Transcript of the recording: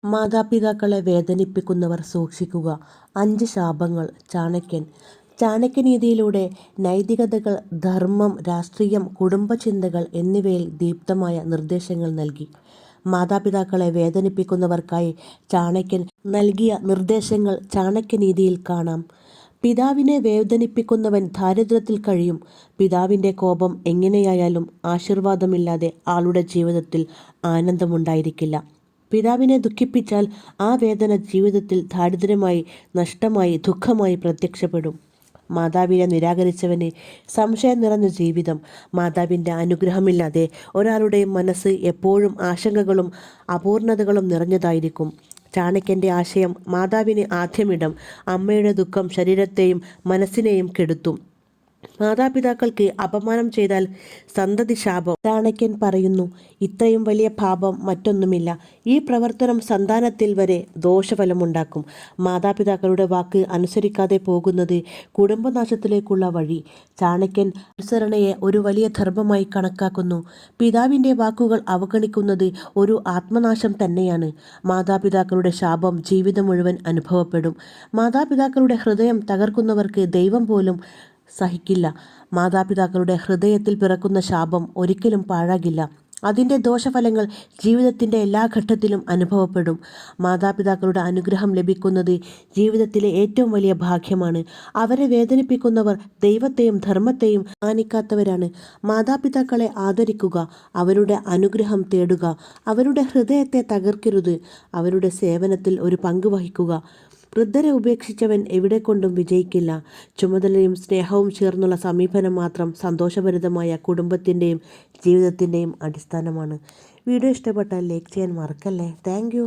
മാതാപിതാക്കളെ വേദനിപ്പിക്കുന്നവർ സൂക്ഷിക്കുക. 5 ശാപങ്ങൾ. ചാണക്യനീതിയിലൂടെ നൈതികതകൾ, ധർമ്മം, രാഷ്ട്രീയം, കുടുംബചിന്തകൾ എന്നിവയിൽ ദീപ്തമായ നിർദ്ദേശങ്ങൾ നൽകി. മാതാപിതാക്കളെ വേദനിപ്പിക്കുന്നവർക്കായി ചാണക്യൻ നൽകിയ നിർദ്ദേശങ്ങൾ ചാണക്യനീതിയിൽ കാണാം. പിതാവിനെ വേദനിപ്പിക്കുന്നവൻ ദാരിദ്ര്യത്തിൽ കഴിയും. പിതാവിൻ്റെ കോപം എങ്ങനെയായാലും ആശീർവാദമില്ലാതെ ആളുടെ ജീവിതത്തിൽ ആനന്ദമുണ്ടായിരിക്കില്ല. പിതാവിനെ ദുഃഖിപ്പിച്ചാൽ ആ വേദന ജീവിതത്തിൽ ദാരിദ്ര്യമായി, നഷ്ടമായി, ദുഃഖമായി പ്രത്യക്ഷപ്പെടും. മാതാവിനെ നിരാകരിച്ചവന് സംശയം നിറഞ്ഞ ജീവിതം. മാതാവിൻ്റെ അനുഗ്രഹമില്ലാതെ ഒരാളുടെയും മനസ്സ് എപ്പോഴും ആശങ്കകളും അപൂർണതകളും നിറഞ്ഞതായിരിക്കും. ചാണക്യൻ്റെ ആശയം മാതാവിന് ആദ്യമിടം. അമ്മയുടെ ദുഃഖം ശരീരത്തെയും മനസ്സിനെയും കെടുത്തും. മാതാപിതാക്കൾക്ക് അപമാനം ചെയ്താൽ സന്തതി ശാപം. ചാണക്യൻ പറയുന്നു, ഇത്രയും വലിയ പാപം മറ്റൊന്നുമില്ല. ഈ പ്രവർത്തനം സന്താനത്തിൽ വരെ ദോഷഫലമുണ്ടാക്കും. മാതാപിതാക്കളുടെ വാക്ക് അനുസരിക്കാതെ പോകുന്നത് കുടുംബനാശത്തിലേക്കുള്ള വഴി. ചാണക്യൻ അനുസരണയെ ഒരു വലിയ ധർമ്മമായി കണക്കാക്കുന്നു. പിതാവിൻ്റെ വാക്കുകൾ അവഗണിക്കുന്നത് ഒരു ആത്മനാശം തന്നെയാണ്. മാതാപിതാക്കളുടെ ശാപം ജീവിതം മുഴുവൻ അനുഭവപ്പെടും. മാതാപിതാക്കളുടെ ഹൃദയം തകർക്കുന്നവർക്ക് ദൈവം പോലും സഹിക്കില്ല. മാതാപിതാക്കളുടെ ഹൃദയത്തിൽ പിറക്കുന്ന ശാപം ഒരിക്കലും പാഴാകില്ല. അതിൻ്റെ ദോഷഫലങ്ങൾ ജീവിതത്തിൻ്റെ എല്ലാ ഘട്ടത്തിലും അനുഭവപ്പെടും. മാതാപിതാക്കളുടെ അനുഗ്രഹം ലഭിക്കുന്നത് ജീവിതത്തിലെ ഏറ്റവും വലിയ ഭാഗ്യമാണ്. അവരെ വേദനിപ്പിക്കുന്നവർ ദൈവത്തെയും ധർമ്മത്തെയും മാനിക്കാത്തവരാണ്. മാതാപിതാക്കളെ ആദരിക്കുക, അവരുടെ അനുഗ്രഹം തേടുക, അവരുടെ ഹൃദയത്തെ തകർക്കരുത്. അവരുടെ സേവനത്തിൽ ഒരു പങ്ക് വഹിക്കുക. വൃദ്ധരെ ഉപേക്ഷിച്ചവൻ എവിടെ കൊണ്ടും വിജയിക്കില്ല. ചുമതലയും സ്നേഹവും ചേർന്നുള്ള സമീപനം മാത്രം സന്തോഷഭരിതമായ കുടുംബത്തിൻ്റെയും ജീവിതത്തിൻ്റെയും അടിസ്ഥാനമാണ്. വീഡിയോ ഇഷ്ടപ്പെട്ടാൽ ലൈക്ക് ചെയ്യാൻ മറക്കല്ലേ. താങ്ക്